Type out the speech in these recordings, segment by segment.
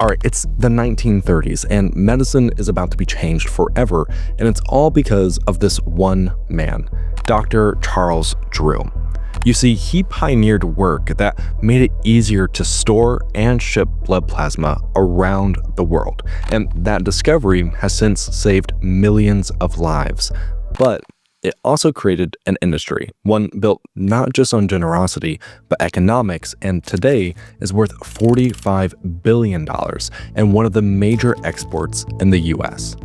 All right, it's the 1930s, and medicine is about to be changed forever, and it's all because of this one man, Dr. Charles Drew. You see, he pioneered work that made it easier to store and ship blood plasma around the world, and that discovery has since saved millions of lives. But it also created an industry, one built not just on generosity, but economics, and today is worth $45 billion and one of the major exports in the US.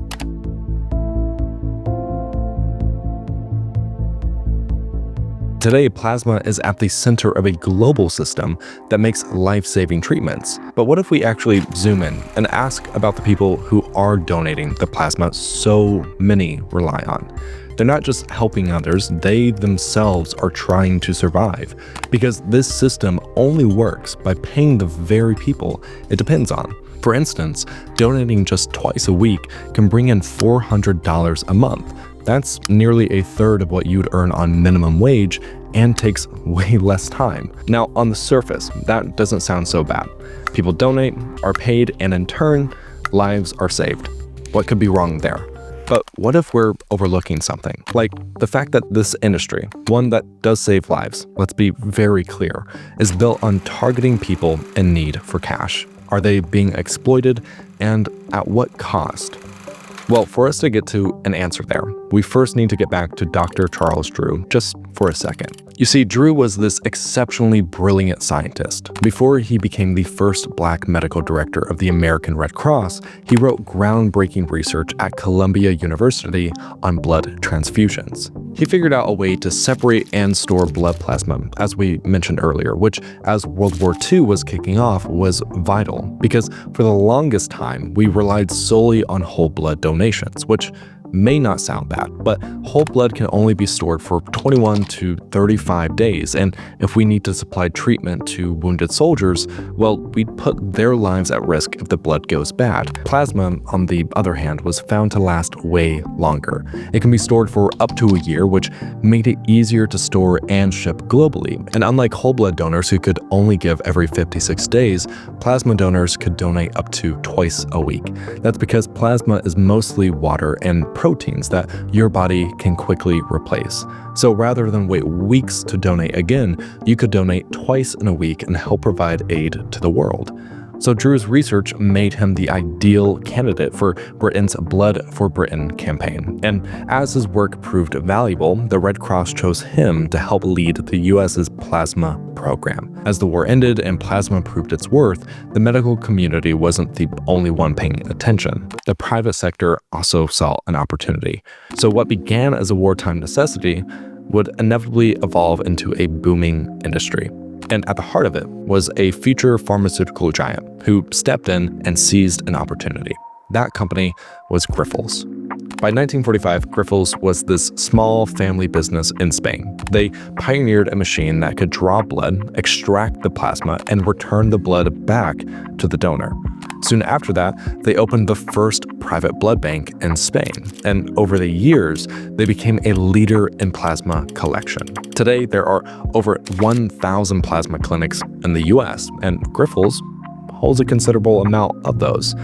Today, plasma is at the center of a global system that makes life-saving treatments. But what if we actually zoom in and ask about the people who are donating the plasma so many rely on? They're not just helping others, they themselves are trying to survive, because this system only works by paying the very people it depends on. For instance, donating just twice a week can bring in $400 a month. That's nearly a third of what you'd earn on minimum wage and takes way less time. Now, on the surface, that doesn't sound so bad. People donate, are paid, and in turn, lives are saved. What could be wrong there? But what if we're overlooking something? Like the fact that this industry, one that does save lives, let's be very clear, is built on targeting people in need for cash. Are they being exploited, and at what cost? Well, for us to get to an answer there, we first need to get back to Dr. Charles Drew just for a second. You see, Drew was this exceptionally brilliant scientist. Before he became the first Black medical director of the American Red Cross, he wrote groundbreaking research at Columbia University on blood transfusions. He figured out a way to separate and store blood plasma, as we mentioned earlier, which, as World War II was kicking off, was vital, because for the longest time, we relied solely on whole blood donations, which may not sound bad, but whole blood can only be stored for 21 to 35 days, and if we need to supply treatment to wounded soldiers, well, we'd put their lives at risk if the blood goes bad. Plasma, on the other hand, was found to last way longer. It can be stored for up to a year, which made it easier to store and ship globally. And unlike whole blood donors who could only give every 56 days, plasma donors could donate up to twice a week. That's because plasma is mostly water and proteins that your body can quickly replace. So rather than wait weeks to donate again, you could donate twice in a week and help provide aid to the world. So Drew's research made him the ideal candidate for Britain's Blood for Britain campaign. And as his work proved valuable, the Red Cross chose him to help lead the US's plasma program. As the war ended and plasma proved its worth, the medical community wasn't the only one paying attention. The private sector also saw an opportunity. So what began as a wartime necessity would inevitably evolve into a booming industry. And at the heart of it was a future pharmaceutical giant who stepped in and seized an opportunity. That company was Grifols. By 1945, Grifols was this small family business in Spain. They pioneered a machine that could draw blood, extract the plasma, and return the blood back to the donor. Soon after that, they opened the first private blood bank in Spain, and over the years, they became a leader in plasma collection. Today, there are over 1,000 plasma clinics in the US, and Grifols holds a considerable amount of those.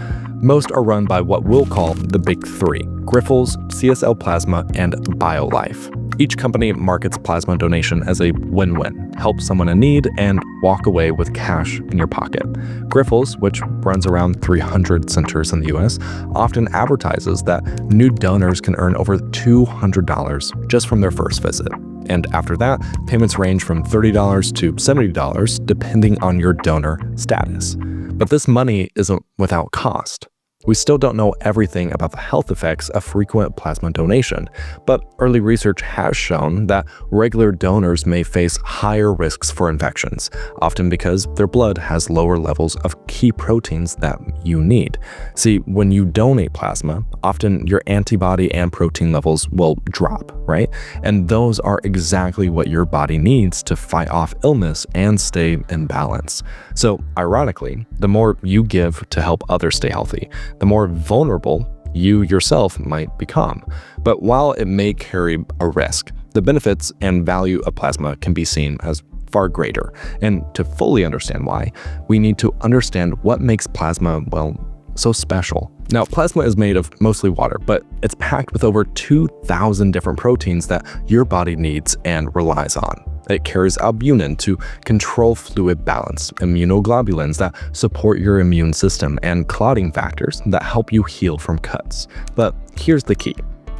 Most are run by what we'll call the Big Three: Grifols, CSL Plasma, and BioLife. Each company markets plasma donation as a win-win: help someone in need and walk away with cash in your pocket. Grifols, which runs around 300 centers in the US, often advertises that new donors can earn over $200 just from their first visit. And after that, payments range from $30 to $70 depending on your donor status. But this money isn't without cost. We still don't know everything about the health effects of frequent plasma donation, but early research has shown that regular donors may face higher risks for infections, often because their blood has lower levels of key proteins that you need. See, when you donate plasma, often your antibody and protein levels will drop, right? And those are exactly what your body needs to fight off illness and stay in balance. So, ironically, the more you give to help others stay healthy, the more vulnerable you yourself might become. But while it may carry a risk, the benefits and value of plasma can be seen as far greater. And to fully understand why, we need to understand what makes plasma, well, so special. Now, plasma is made of mostly water, but it's packed with over 2,000 different proteins that your body needs and relies on. It carries albumin to control fluid balance, immunoglobulins that support your immune system, and clotting factors that help you heal from cuts. But here's the key.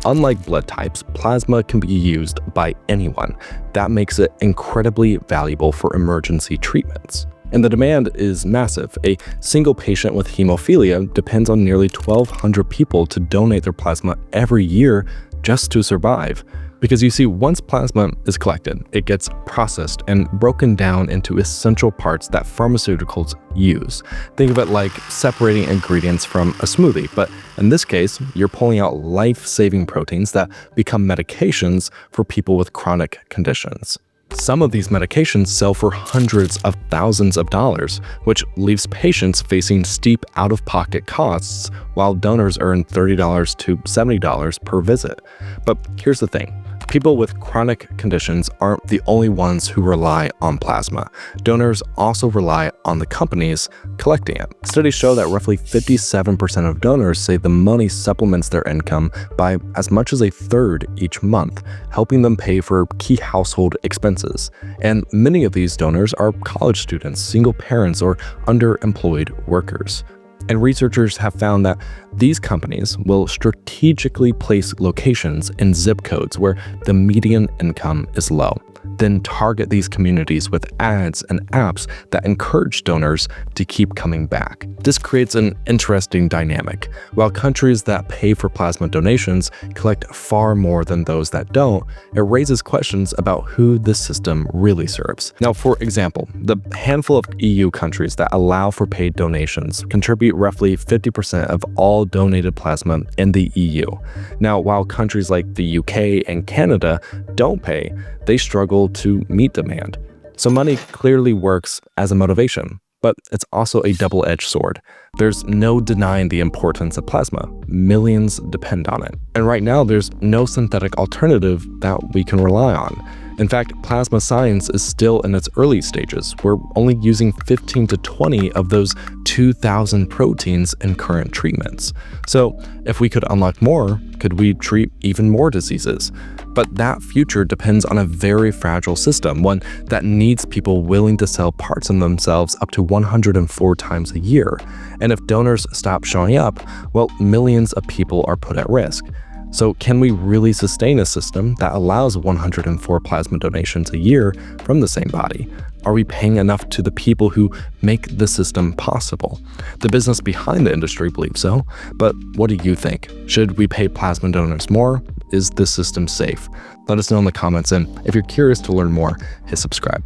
Unlike blood types, plasma can be used by anyone. That makes it incredibly valuable for emergency treatments. And the demand is massive. A single patient with hemophilia depends on nearly 1,200 people to donate their plasma every year just to survive. Because you see, once plasma is collected, it gets processed and broken down into essential parts that pharmaceuticals use. Think of it like separating ingredients from a smoothie, but in this case, you're pulling out life-saving proteins that become medications for people with chronic conditions. Some of these medications sell for hundreds of thousands of dollars, which leaves patients facing steep out-of-pocket costs, while donors earn $30 to $70 per visit. But here's the thing. People with chronic conditions aren't the only ones who rely on plasma. Donors also rely on the companies collecting it. Studies show that roughly 57% of donors say the money supplements their income by as much as a third each month, helping them pay for key household expenses. And many of these donors are college students, single parents, or underemployed workers. And researchers have found that these companies will strategically place locations in zip codes where the median income is low, then target these communities with ads and apps that encourage donors to keep coming back. This creates an interesting dynamic. While countries that pay for plasma donations collect far more than those that don't, it raises questions about who this system really serves. Now, for example, the handful of EU countries that allow for paid donations contribute roughly 50% of all donated plasma in the EU. Now, while countries like the UK and Canada don't pay, they struggle to meet demand. So money clearly works as a motivation, but it's also a double-edged sword. There's no denying the importance of plasma. Millions depend on it. And right now, there's no synthetic alternative that we can rely on. In fact, plasma science is still in its early stages. We're only using 15 to 20 of those 2,000 proteins in current treatments. So if we could unlock more, could we treat even more diseases? But that future depends on a very fragile system, one that needs people willing to sell parts of themselves up to 104 times a year. And if donors stop showing up, well, millions of people are put at risk. So can we really sustain a system that allows 104 plasma donations a year from the same body? Are we paying enough to the people who make the system possible? The business behind the industry believes so, but what do you think? Should we pay plasma donors more? Is this system safe? Let us know in the comments, and if you're curious to learn more, hit subscribe.